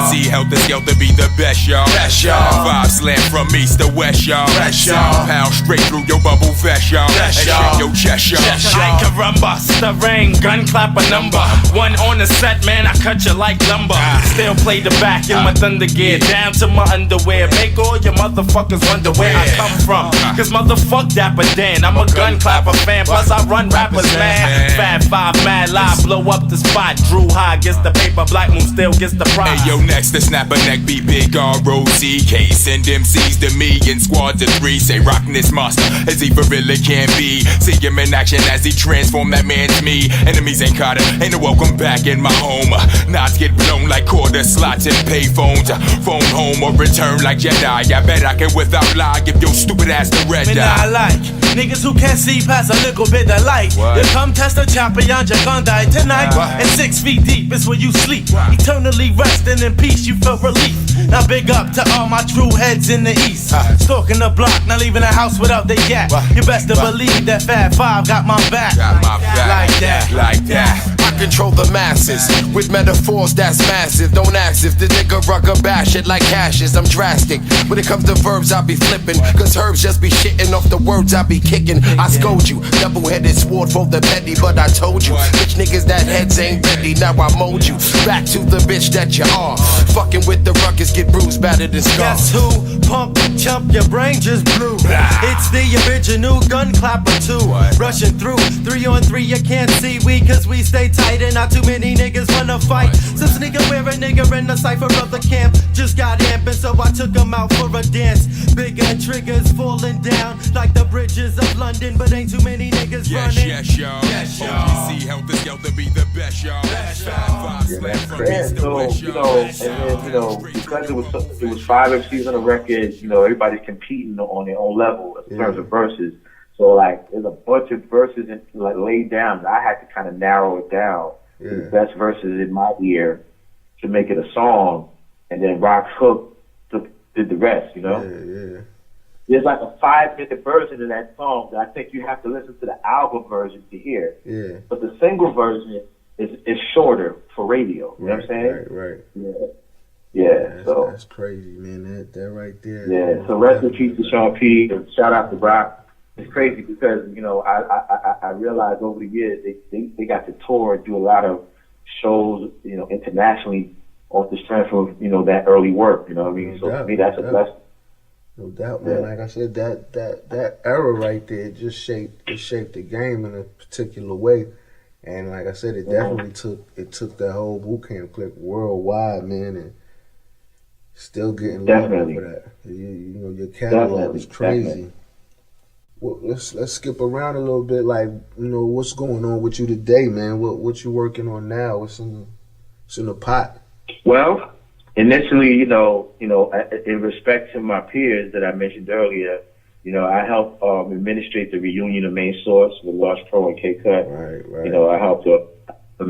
See Helta Skeltah be the best, y'all. Five slam from east to west, y'all. Pound straight through your bubble vest, y'all. And shake your chest, y'all. I caramba, the rain, gun clap a number. One on the set, man, I cut you like lumber. Still play the back in my thunder gear, down to my underwear. Make all your motherfuckers wonder where I come from. Cause motherfuck Dapper Dan, I'm a gun clapper fan. Plus I run rappers, man. Fat Five, mad live, blow up the spot. Drew High gets the paper, Blackmoon still gets the prize. Hey yo, next to snap a neck, be big R-O-C-K. Send MCs to me in squads of 3. Say rockin' this monster as he for really can be. See him in action as he transform that man to me. Enemies ain't caught it, ain't no welcome back in my home. Knots get blown like quarter slots and pay phones. Phone home or return like Jedi. I bet I can without lie give your stupid ass the red eye. I like niggas who can't see past a little bit of light. You come test the champion, you're gonna die tonight. And 6 feet deep is where you sleep. Eternally resting in peace, you feel relief. Now big up to all my true heads in the east. Stalking the block, not leaving the house without they gat. You best to believe that Fat Five got my back. Like that. I control the masses with metaphors that's massive. Don't ask if the nigga rugger bash it like cashes. I'm drastic. When it comes to verbs, I be flipping. Cause herbs just be shitting off the words I be kicking. I scold you, double-headed sword for the petty. But I told you, bitch niggas that heads ain't ready. Now I mold you back to the bitch that you are. Fucking with the ruckus, get bruised, battered and scarred. Guess who? Pump, chump, your brain just blew. It's the original gun clapper too. Rushing through, 3 on 3, you can't see we cause we stay tight and not too many niggas wanna fight. Some sneaker wear a nigga in the cypher of the camp. Just got amping so I took him out for a dance. Bigger triggers falling down like the bridges of London, but ain't too many niggas running. Yes, y'all. OGC Helta Skeltah be the best, y'all. Because it was 5 MCs on the record, everybody's competing on their own level in terms of verses. So like, there's a bunch of verses laid down. I had to kind of narrow it down to the best verses in my ear to make it a song, and then Rock's hook did the rest. There's like a 5-minute version of that song that I think you have to listen to the album version to hear. But the single version it's shorter for radio. You know what I'm saying? Right. Yeah. So that's crazy, man. That right there. Yeah. So rest in peace to Sean P. And shout out to Brock. It's crazy because I realized over the years they got to tour and do a lot of shows internationally off the strength of that early work. You know what I mean? So for me, that's a blessing. No doubt, man. Like I said, that era right there just shaped the game in a particular way, and like I said, it definitely took that whole boot camp clip worldwide, man, and still getting love for that. Your catalog is crazy. Definitely. Well, let's skip around a little bit. Like what's going on with you today, man? What you working on now? What's in the pot? Well, initially, in respect to my peers that I mentioned earlier, I helped administrate the reunion of Main Source with Lost Pro and K-Cut. Right. I helped them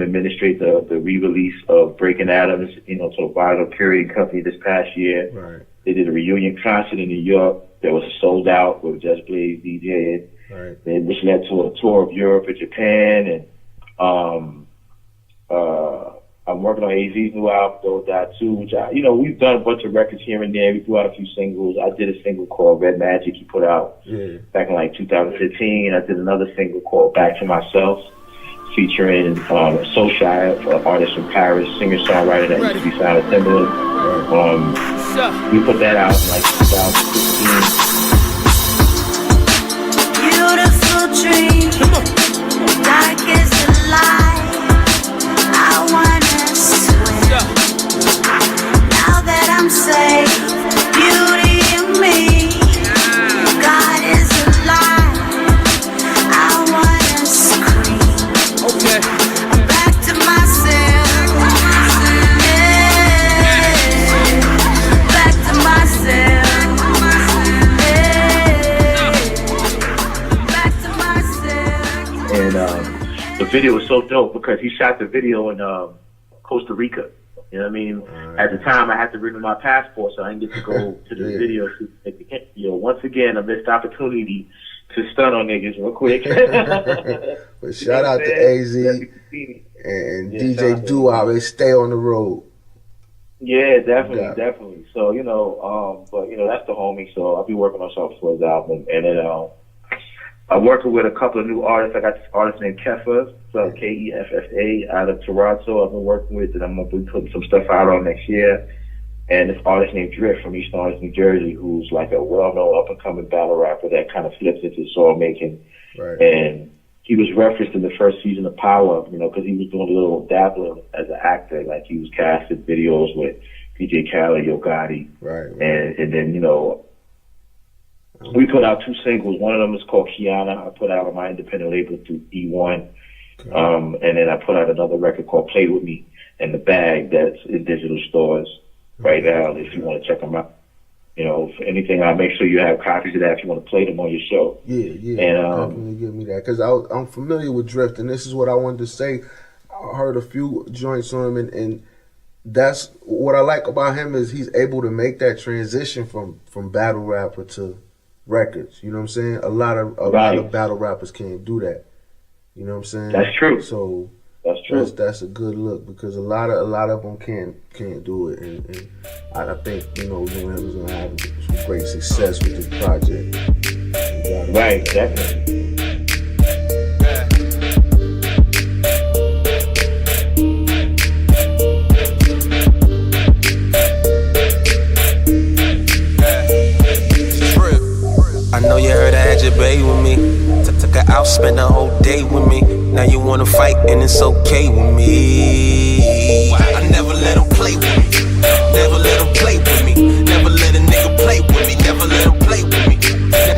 administrate the re-release of Breaking Atoms, to a vinyl period company this past year. Right. They did a reunion concert in New York that was sold out with Just Blaze DJing. Right. And which led to a tour of Europe and Japan, and I'm working on AZ's new album, Don't Die Too, which we've done a bunch of records here and there. We threw out a few singles. I did a single called Red Magic he put out back in 2015. I did another single called Back to Myself, featuring So Shy, an artist from Paris, singer-songwriter that used to be signed to Timberland. We put that out in 2016. Beautiful dream, dark is the light. I wanna swim. Now that I'm safe, beauty in me. God is alive. I wanna scream. Okay. Back to myself. Yeah. Back to myself. Yeah. Back to myself. And the video was so dope because he shot the video in Costa Rica. You know what I mean? At the time, I had to renew my passport, so I didn't get to go to the video. Once again, a missed opportunity to stun on niggas real quick. But shout out to AZ and DJ Doo-Wop. They stay on the road. Yeah, definitely. So, but that's the homie. So I'll be working on something for his album. And then I'm working with a couple of new artists. I got this artist named Keffa, so Keffa, out of Toronto. I've been working with, and I'm going to be putting some stuff out on next year. And this artist named Drift from East Orange, New Jersey, who's like a well-known up-and-coming battle rapper that kind of flips into song making. Right. And he was referenced in the first season of Power, because he was doing a little dabbling as an actor. Like he was casted videos with DJ Khaled, Yo Gotti. Right. And then, we put out 2 singles. One of them is called Kiana. I put out on my independent label through E1. Okay. And then I put out another record called Play With Me in the Bag that's in digital stores right now if you want to check them out. For anything, I'll make sure you have copies of that if you want to play them on your show. Yeah. And, definitely give me that. Because I'm familiar with Drift, and this is what I wanted to say. I heard a few joints on him, and that's what I like about him is he's able to make that transition from battle rapper to records. You know what I'm saying? A lot of battle rappers can't do that. You know what I'm saying? That's true. So that's true. That's a good look because a lot of them can't do it, and I think was gonna have some great success with this project. Right, definitely. I know you heard I had your baby with me. Took her out, spent the whole day with me. Now you wanna fight and it's okay with me. I never let him play with me. Never let him play with me. Never let a nigga play with me. Never let him play with me.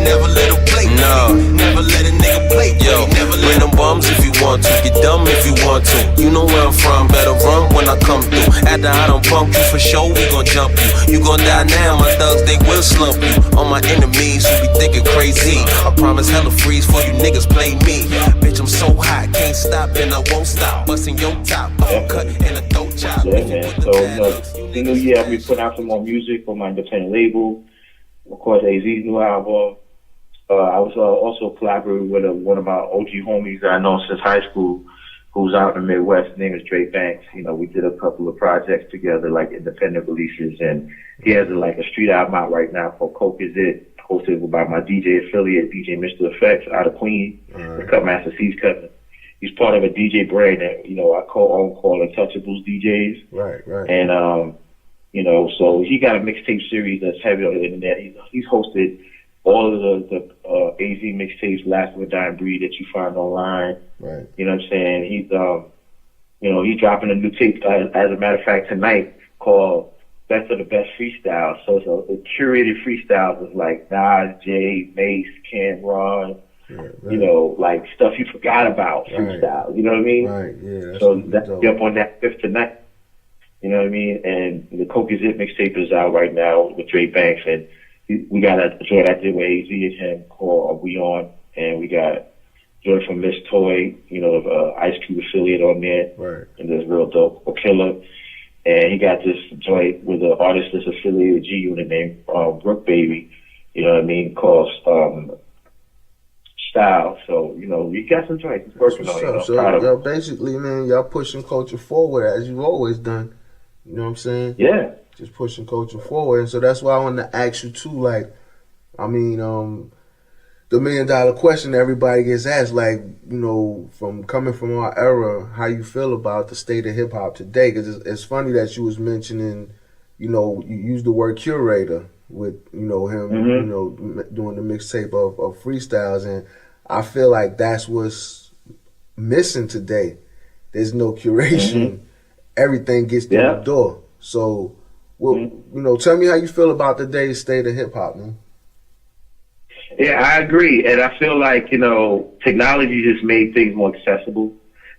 Never let him play with me. Never let a nigga play with me. Never let them bums if you want to. Get dumb if you want to. You know where I'm from. Better run when I come through. After I done bumped you for sure, we gon' jump you. You gon' die now, my thugs, they will slump you. All my enemies who be thinking crazy. I promise hella freeze for you niggas play me. Bitch, I'm so hot, can't stop and I won't stop. Busting your top, cut and a throat chop. Yeah, man. So, the new year, we put out some more music for my independent label. Of course, AZ's new album. I was also collaborating with one of my OG homies that I know since high school, who's out in the Midwest. His name is Dre Banks. You know, we did a couple of projects together, like independent releases, and he has a street album out right now called Coke Is It, hosted by my DJ affiliate, DJ Mr. Effects, out of Queens, the Cutmaster C's cousin. He's part of a DJ brand that, you know, I call Untouchables DJs. Right. And, you know, so he got a mixtape series that's heavy on the internet. He's hosted all of the AZ mixtapes, Last of a Dying Breed, that you find online. Right. You know what I'm saying? He's, you know, he's dropping a new tape, as a matter of fact, tonight, called Best of the Best Freestyle. So it's a curated freestyle with like Nas, Jay, Mace, Ken, Ron, you know, like stuff you forgot about freestyle. You know what I mean? Right, yeah. So that's up on that 5th tonight. You know what I mean? And the Coke Is It mixtape is out right now with Dre Banks, and we got a joint I did with AZ and him called We On, and we got joint from Miss Toy, you know, Ice Cube affiliate on there. Right. And there's real dope, Killer. And he got this joint with an artist that's affiliated with G Unit named Brook Baby, you know what I mean, called Style. So, you know, we got some joints he's working on. You know, so y'all basically, man, y'all pushing culture forward as you've always done. You know what I'm saying? Yeah. Just pushing culture forward. And so that's why I wanted to ask you too, like, I mean, the $1 million question everybody gets asked, like, you know, from coming from our era, how you feel about the state of hip hop today? Because it's funny that you was mentioning, you know, you used the word curator with, you know, him, you know, doing the mixtape of freestyles, and I feel like that's what's missing today. There's no curation. Everything gets through the door. So, well, you know, tell me how you feel about today's state of hip hop, man. Yeah, I agree, and I feel like, you know, technology just made things more accessible.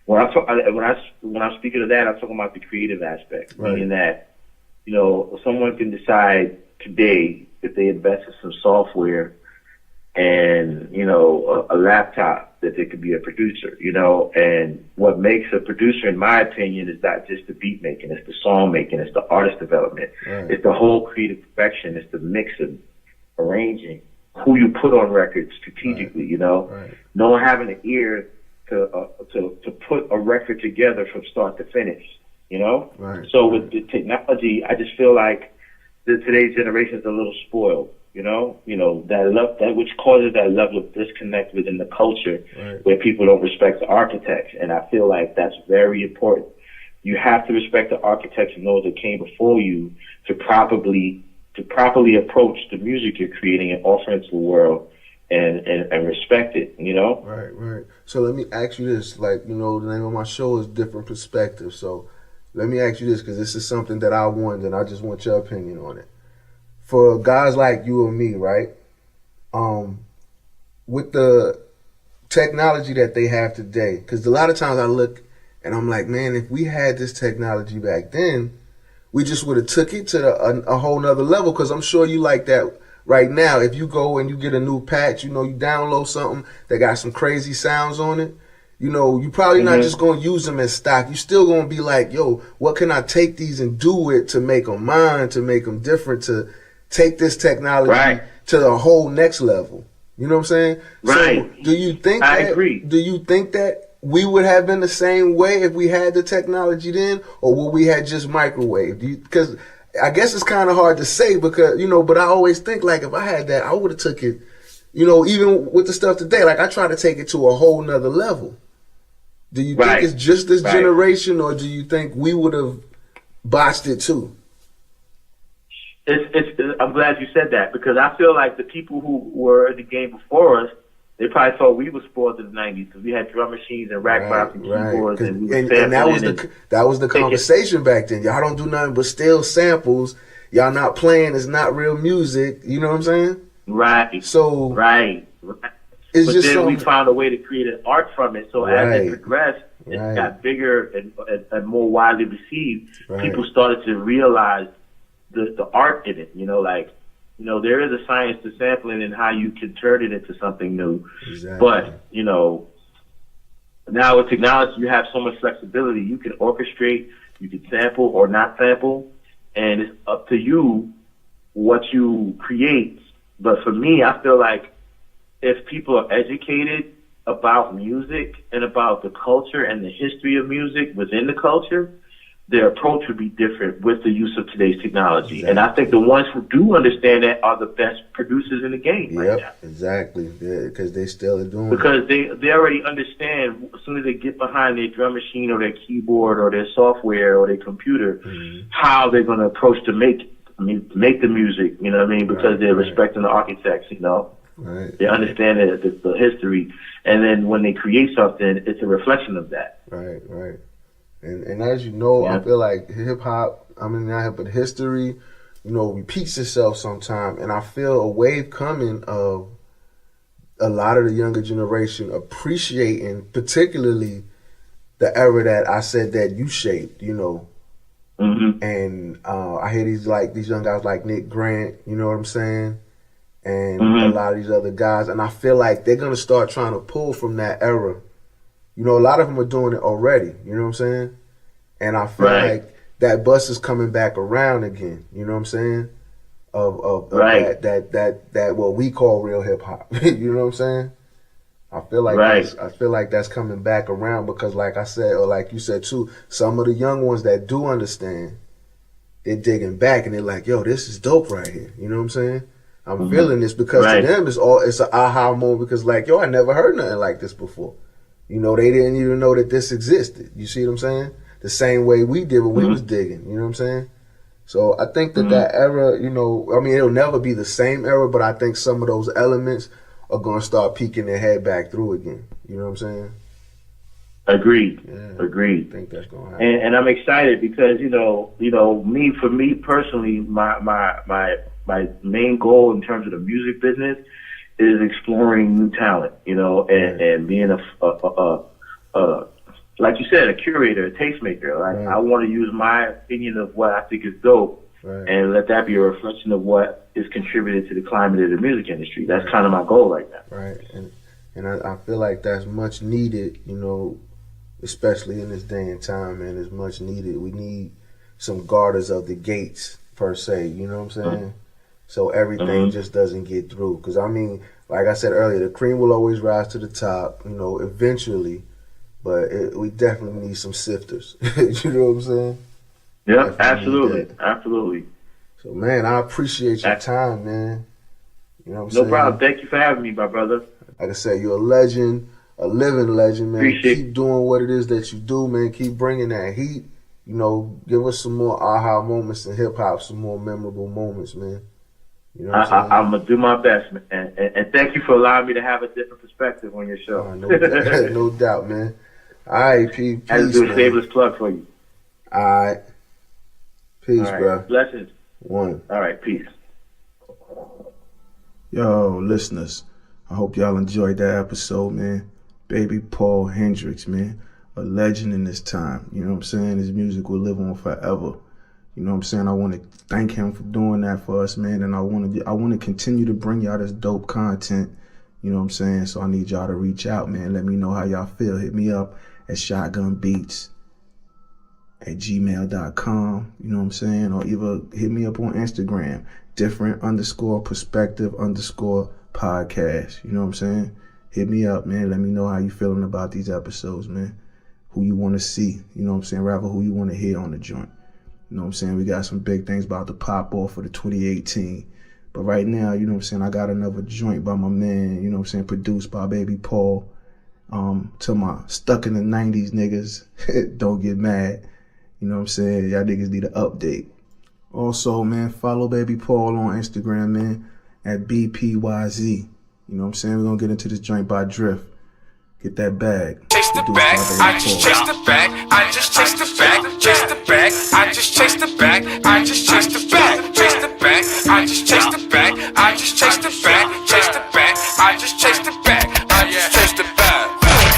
When I'm speaking of that, I'm talking about the creative aspect, meaning that, you know, someone can decide today if they invest in some software and, you know, a laptop, that they could be a producer, you know. And what makes a producer, in my opinion, is not just the beat making, it's the song making, it's the artist development, it's the whole creative perfection, it's the mixing, arranging, who you put on records strategically, you know, no one having an ear to put a record together from start to finish, you know. So with the technology, I just feel like today's generation is a little spoiled, you know, that which causes that level of disconnect within the culture, where people don't respect the architects, and I feel like that's very important. You have to respect the architects and those that came before you to properly approach the music you're creating and offer it to the world, and respect it, you know? Right. So let me ask you this, like, you know, the name of my show is Different Perspectives. So let me ask you this, because this is something that I wondered, and I just want your opinion on it. For guys like you and me, right, with the technology that they have today, because a lot of times I look and I'm like, man, if we had this technology back then, we just would have took it to a whole nother level, because I'm sure you like that right now. If you go and you get a new patch, you know, you download something that got some crazy sounds on it, you know, you probably not just going to use them as stock. You still going to be like, yo, what can I take these and do it to make them mine, to make them different, to take this technology to the whole next level. You know what I'm saying? So do you think I agree. Do you think that we would have been the same way if we had the technology then, or would we have just microwave? Because I guess it's kind of hard to say, because, you know, but I always think, like, if I had that, I would have took it, you know, even with the stuff today, like, I try to take it to a whole nother level. Do you think it's just this generation, or do you think we would have botched it too? I'm glad you said that, because I feel like the people who were in the game before us, they probably thought we were spoiled in the 90s, because we had drum machines and rack box and keyboards, and that was the conversation back then. Y'all don't do nothing but steal samples. Y'all not playing. It's not real music. You know what I'm saying? Right. So It's but just then we found a way to create an art from it. So as it progressed, it got bigger and more widely received. People started to realize the art in it. You know, like, you know, there is a science to sampling and how you can turn it into something new. But, you know, now with technology, you have so much flexibility. You can orchestrate, you can sample or not sample, and it's up to you what you create. But for me, I feel like if people are educated about music and about the culture and the history of music within the culture, their approach would be different with the use of today's technology. Exactly. And I think the ones who do understand that are the best producers in the game right now. Exactly. Because they still are doing because they already understand as soon as they get behind their drum machine or their keyboard or their software or their computer, how they're going to approach to make the music, you know what I mean? Because they're respecting the architects, you know? Right. They understand the history. And then when they create something, it's a reflection of that. Right, right. And as you know, I feel like hip-hop, but history, you know, repeats itself sometime. And I feel a wave coming of a lot of the younger generation appreciating particularly the era that I said that you shaped, you know. And I hear these young guys like Nick Grant, you know what I'm saying? And a lot of these other guys. And I feel like they're going to start trying to pull from that era. You know, a lot of them are doing it already. You know what I'm saying? And I feel like that bus is coming back around again. You know what I'm saying? Of that what we call real hip hop. You know what I'm saying? I feel like that's coming back around because, like I said, or like you said too, some of the young ones that do understand, they're digging back and they're like, "Yo, this is dope right here." You know what I'm saying? I'm feeling this because to them it's an aha moment because like, yo, I never heard nothing like this before. You know, they didn't even know that this existed. You see what I'm saying? The same way we did when we was digging. You know what I'm saying? So I think that era, you know, I mean, it'll never be the same era, but I think some of those elements are going to start peeking their head back through again. You know what I'm saying? Agreed. Yeah, Agreed. I think that's going to happen. And I'm excited because, for me personally, my main goal in terms of the music business is exploring new talent, you know, and being like you said, a curator, a tastemaker. Like I want to use my opinion of what I think is dope and let that be a reflection of what is contributed to the climate of the music industry. That's kind of my goal right now. Right. And I feel like that's much needed, you know, especially in this day and time, man. It's much needed. We need some guarders of the gates, per se, you know what I'm saying? So everything just doesn't get through. Because, I mean, like I said earlier, the cream will always rise to the top, you know, eventually. But we definitely need some sifters. You know what I'm saying? Yeah, absolutely. Absolutely. So, man, I appreciate your time, man. You know what I'm saying? No problem. Thank you for having me, my brother. Like I said, you're a legend, a living legend, man. Appreciate Keep doing what it is that you do, man. Keep bringing that heat. You know, give us some more aha moments in hip-hop, some more memorable moments, man. You know what I'm going to do my best, man. And thank you for allowing me to have a different perspective on your show. No doubt, man. All right, peace. I had to do a shameless plug for you. All right. Peace, all right, bro. Blessings. One. All right, peace. Yo, listeners, I hope y'all enjoyed that episode, man. Baby Paul Hendricks, man. A legend in this time. You know what I'm saying? His music will live on forever. You know what I'm saying? I want to thank him for doing that for us, man. And I want to continue to bring y'all this dope content. You know what I'm saying? So I need y'all to reach out, man. Let me know how y'all feel. Hit me up at shotgunbeats@gmail.com. You know what I'm saying? Or either hit me up on Instagram, different_perspective_podcast. You know what I'm saying? Hit me up, man. Let me know how you feeling about these episodes, man. Who you want to see. You know what I'm saying? Rather, who you want to hear on the joint. You know what I'm saying? We got some big things about to pop off for the 2018. But right now, you know what I'm saying, I got another joint by my man, you know what I'm saying, produced by Baby Paul. To my stuck in the 90s niggas, don't get mad. You know what I'm saying? Y'all niggas need an update. Also, man, follow Baby Paul on Instagram, man, at Bpzy. You know what I'm saying? We're going to get into this joint by Drift. Get that bag. Chase the bag, I just chase the bag, I just chase the bag, chase the bag, I just chase the bag, I just chase the bag, chase the bag, I just chase the bag, I just chase the bag, chase the bag, I just chase the bag, I just chase the bag.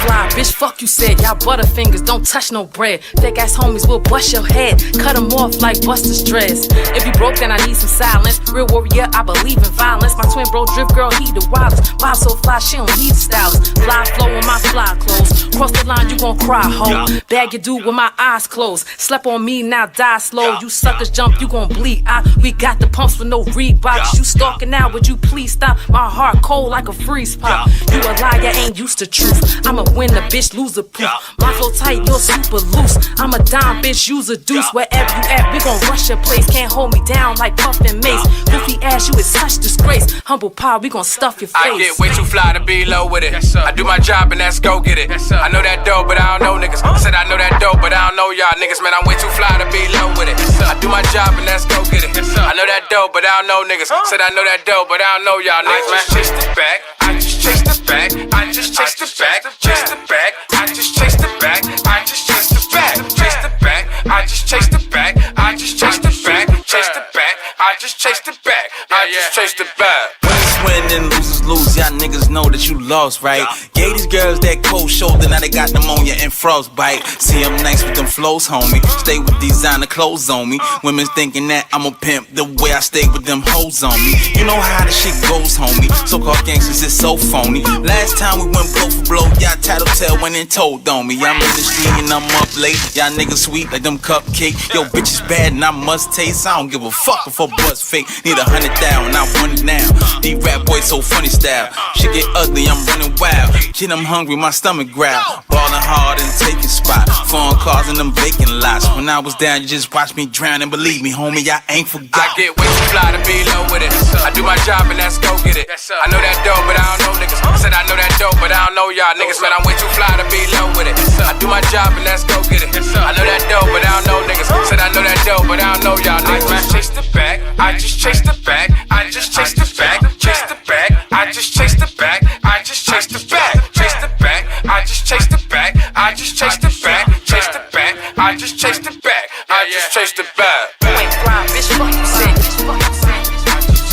Fly, bitch, fuck you said. Y'all butterfingers, don't touch no bread. Fake ass homies will bust your head. Cut them off like Buster's dreads. If you broke, then I need some silence. Real warrior, I believe in violence. My twin bro, Drift girl, he the wildest. Bob so fly, she don't need styles. Fly flow on my fly clothes. Cross the line, you gon' cry, ho. Bag your dude with my eyes closed. Slept on me, now die slow. You suckers jump, you gon' bleed. We got the pumps with no Reeboks. You stalking now, would you please stop? My heart cold like a freeze pop. You a liar, ain't used to truth. I'm a winner, bitch, loser proof. My flow tight, you're super loose. I'm a dime, bitch, use a deuce. Wherever you at, we gon' rush your place. Can't hold me down like Puff and Mace. Goofy ass, you is such disgrace. Humble pie, we gon' stuff your face. I get way too fly to be low with it. I do my job and that's go get it. I know that dope, but I don't know niggas. Said I know that dope, but I don't know y'all niggas. Man, I'm way too fly to be low with it. I do my job and that's go get it. I know that dope, but I don't know niggas. Said I know that dope, but I don't know y'all niggas. Man, chase the bag. I just chase the bag. I just chase the bag. Chase the bag. I just chase the bag. I just chase the bag. Chase the bag. I just chase the bag. I just chase the bag. Chase the bag. I just chase the bag. I just chase the bag. Win and losers lose, y'all niggas know that you lost, right? Gave these girls that cold shoulder, now they got pneumonia and frostbite. See, I'm nice with them flows, homie. Stay with designer clothes on me. Women thinking that I'm a pimp the way I stay with them hoes on me. You know how the shit goes, homie. So-called gangsters is so phony. Last time we went blow for blow, y'all tattletale went and told on me. I'm in the street and I'm up late. Y'all niggas sweet like them cupcake. Yo, bitch is bad and I must taste. I don't give a fuck if a buzz fake. Need 100 down, I want it now. These rap boys so funny style. Shit get ugly, I'm running wild. Kid, I'm hungry, my stomach growl. Ballin' hard and taking spot. Foreign cars and them vacant lots. When I was down, you just watched me drown. And believe me, homie, I ain't forgot. I get way too fly to be low with it. I do my job and let's go get it. I know that dope, but I don't know niggas. Said I know that dope, but I don't know y'all niggas. Man, I'm way too fly to be low with it. I do my job and let's go get it. I know that dope, but I don't know niggas. Said I know that dope, but I don't know y'all niggas. Man, chase the bag. I just chase the bag. I just chase the bag. Chase the bag. I just chase the bag. I just chase the bag. Chase the bag. I just chase the bag. I just chase the bag. Chase the bag. I just chase the bag. I just chase the bag. You ain't fly, bitch, fuck you said.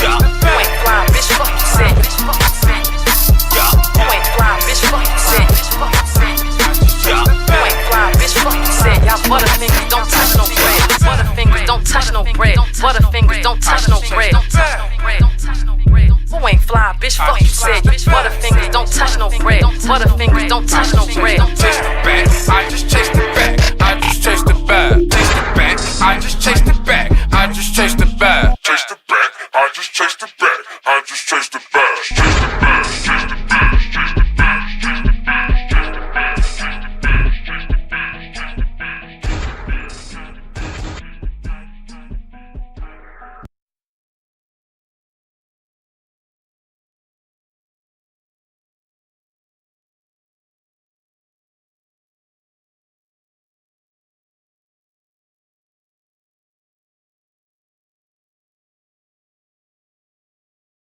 You ain't fly, bitch, fuck you said. You ain't fly, bitch, fuck you said. You ain't fly, bitch, fuck you said. Y'all butterfingers don't touch no bread. Butterfingers don't touch no bread. Butterfingers don't touch no bread. Who ain't fly, bitch, fuck you said. Butterfingers don't touch no bread. Butterfingers don't touch no bread.